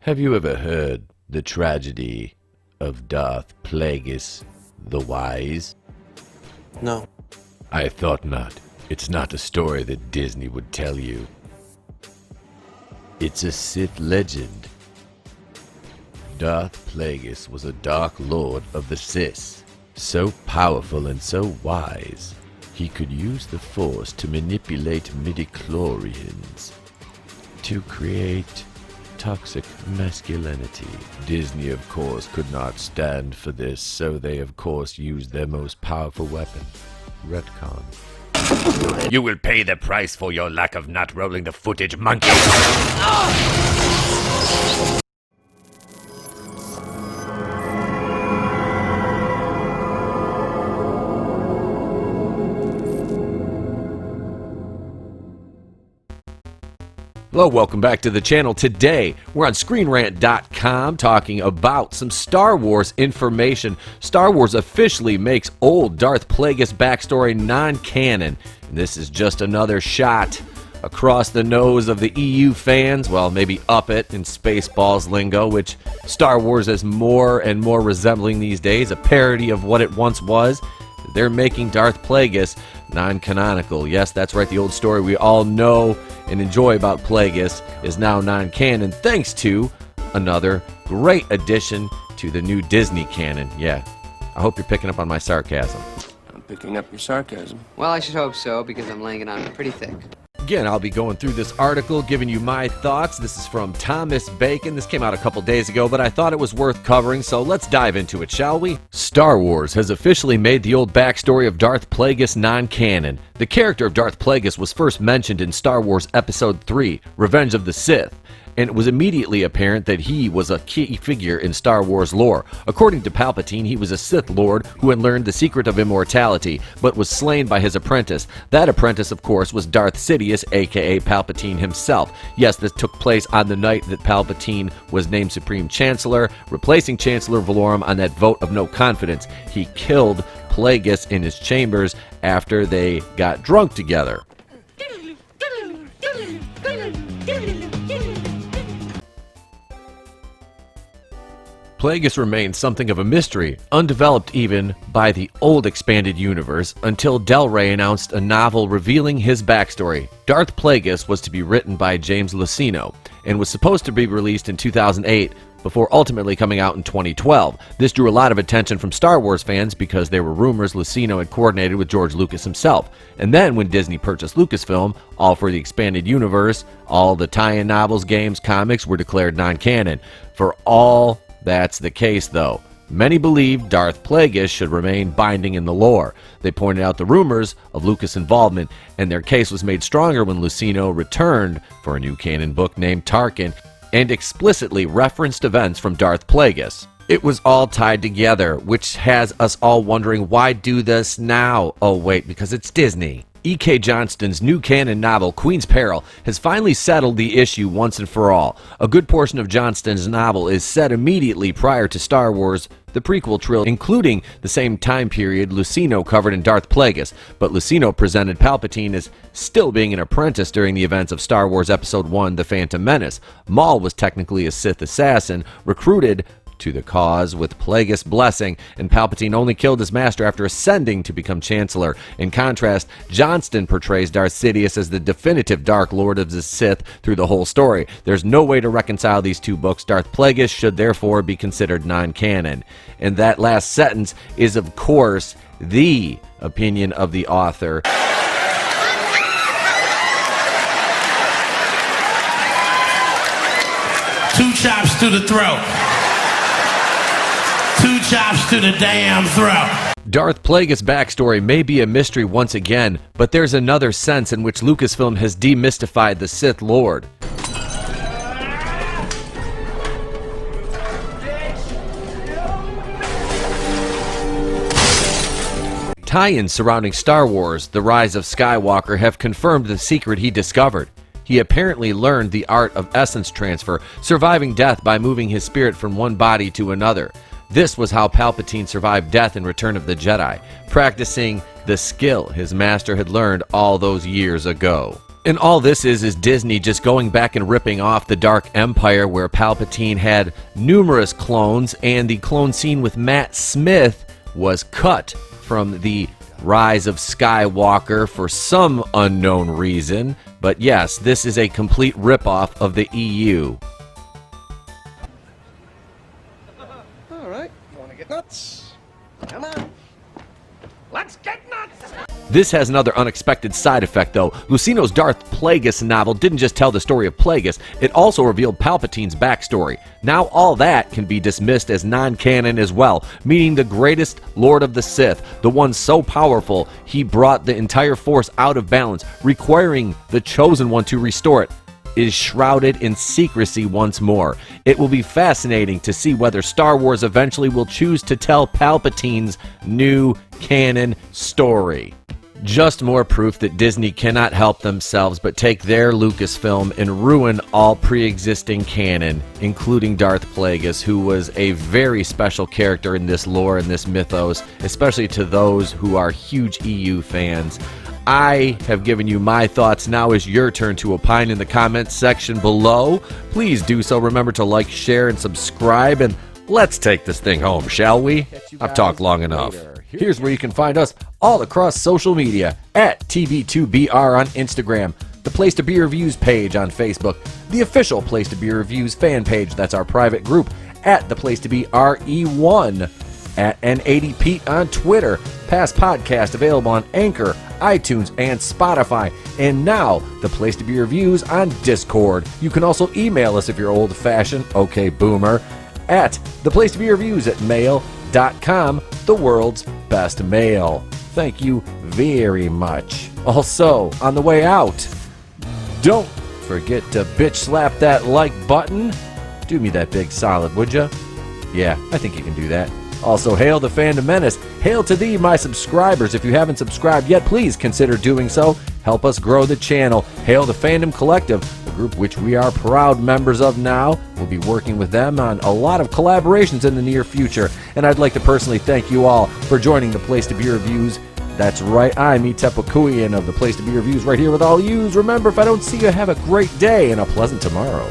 Have you ever heard the tragedy of Darth Plagueis the Wise? No. I thought not. It's not a story that Disney would tell you. It's a Sith legend. Darth Plagueis was a Dark Lord of the Sith, so powerful and so wise, he could use the Force to manipulate midichlorians to create toxic masculinity. Disney, of course, could not stand for this, so they, of course, used their most powerful weapon, retcon. You will pay the price for your lack of not rolling the footage, monkey! Hello, welcome back to the channel. Today, we're on ScreenRant.com talking about some Star Wars information. Star Wars officially makes old Darth Plagueis backstory non-canon. And this is just another shot across the nose of the EU fans, well, maybe up it in Spaceballs lingo, which Star Wars is more and more resembling these days, a parody of what it once was. They're making Darth Plagueis non-canonical. Yes, that's right, the old story we all know and enjoy about Plagueis is now non-canon, thanks to another great addition to the new Disney canon. Yeah, I hope you're picking up on my sarcasm. I'm picking up your sarcasm. Well, I should hope so, because I'm laying it on pretty thick. Again, I'll be going through this article, giving you my thoughts. This is from Thomas Bacon. This came out a couple days ago, but I thought it was worth covering, so let's dive into it, shall we? Star Wars has officially made the old backstory of Darth Plagueis non-canon. The character of Darth Plagueis was first mentioned in Star Wars Episode 3, Revenge of the Sith, and it was immediately apparent that he was a key figure in Star Wars lore. According to Palpatine, he was a Sith Lord who had learned the secret of immortality, but was slain by his apprentice. That apprentice, of course, was Darth Sidious, aka Palpatine himself. Yes, this took place on the night that Palpatine was named Supreme Chancellor, replacing Chancellor Valorum on that vote of no confidence. He killed Plagueis in his chambers after they got drunk together. Plagueis remains something of a mystery, undeveloped even by the old expanded universe, until Del Rey announced a novel revealing his backstory. Darth Plagueis was to be written by James Luceno, and was supposed to be released in 2008, before ultimately coming out in 2012. This drew a lot of attention from Star Wars fans because there were rumors Luceno had coordinated with George Lucas himself. And then when Disney purchased Lucasfilm, all for the expanded universe, all the tie-in novels, games, comics were declared non-canon. For all that's the case, though, many believe Darth Plagueis should remain binding in the lore. They pointed out the rumors of Lucas' involvement, and their case was made stronger when Luceno returned for a new canon book named Tarkin, and explicitly referenced events from Darth Plagueis. It was all tied together, which has us all wondering, why do this now? Oh wait, because it's Disney. E.K. Johnston's new canon novel, Queen's Peril, has finally settled the issue once and for all. A good portion of Johnston's novel is set immediately prior to Star Wars, the prequel trilogy, including the same time period Luceno covered in Darth Plagueis, but Luceno presented Palpatine as still being an apprentice during the events of Star Wars Episode 1, The Phantom Menace. Maul was technically a Sith assassin, recruited to the cause with Plagueis' blessing, and Palpatine only killed his master after ascending to become Chancellor. In contrast, Johnston portrays Darth Sidious as the definitive Dark Lord of the Sith through the whole story. There's no way to reconcile these two books. Darth Plagueis should therefore be considered non-canon. And that last sentence is, of course, the opinion of the author. Two chops to the throat. Two chops to the damn throat. Darth Plagueis' backstory may be a mystery once again, but there's another sense in which Lucasfilm has demystified the Sith Lord. Tie-ins surrounding Star Wars, The Rise of Skywalker, have confirmed the secret he discovered. He apparently learned the art of essence transfer, surviving death by moving his spirit from one body to another. This was how Palpatine survived death in Return of the Jedi, practicing the skill his master had learned all those years ago. And all this is Disney just going back and ripping off the Dark Empire, where Palpatine had numerous clones, and the clone scene with Matt Smith was cut from the Rise of Skywalker for some unknown reason. But yes, this is a complete ripoff of the EU. All right, you want to get nuts? Come on. Let's get nuts! This has another unexpected side effect, though. Lucino's Darth Plagueis novel didn't just tell the story of Plagueis, it also revealed Palpatine's backstory. Now all that can be dismissed as non-canon as well, meaning the greatest Lord of the Sith, the one so powerful he brought the entire Force out of balance, requiring the Chosen One to restore it, is shrouded in secrecy once more. It will be fascinating to see whether Star Wars eventually will choose to tell Palpatine's new canon story. Just more proof that Disney cannot help themselves but take their Lucasfilm and ruin all pre-existing canon, including Darth Plagueis, who was a very special character in this lore and this mythos, especially to those who are huge EU fans. I have given you my thoughts. Now is your turn to opine in the comments section below. Please do so. Remember to like, share, and subscribe, and let's take this thing home, shall we? I've talked long enough. Here's where you can find us all across social media at TB2BR on Instagram, the Place to Be Reviews page on Facebook, the official Place to Be Reviews fan page, that's our private group, at the Place to Be RE1, at N80Pete on Twitter, past podcast available on Anchor, iTunes, and Spotify, and now the Place to Be Reviews on Discord. You can also email us if you're old-fashioned, okay boomer, at theplacetobereviews@mail.com, the world's best mail. Thank you very much. Also, on the way out, don't forget to bitch slap that like button. Do me that big solid, would ya? Yeah, I think you can do that. Also, hail the Fandom Menace. Hail to thee, my subscribers. If you haven't subscribed yet, please consider doing so. Help us grow the channel. Hail the Fandom Collective, a group which we are proud members of now. We'll be working with them on a lot of collaborations in the near future. And I'd like to personally thank you all for joining the Place to Be Reviews. That's right, I'm Tepakuian of the Place to Be Reviews right here with all yous. Remember, if I don't see you, have a great day and a pleasant tomorrow.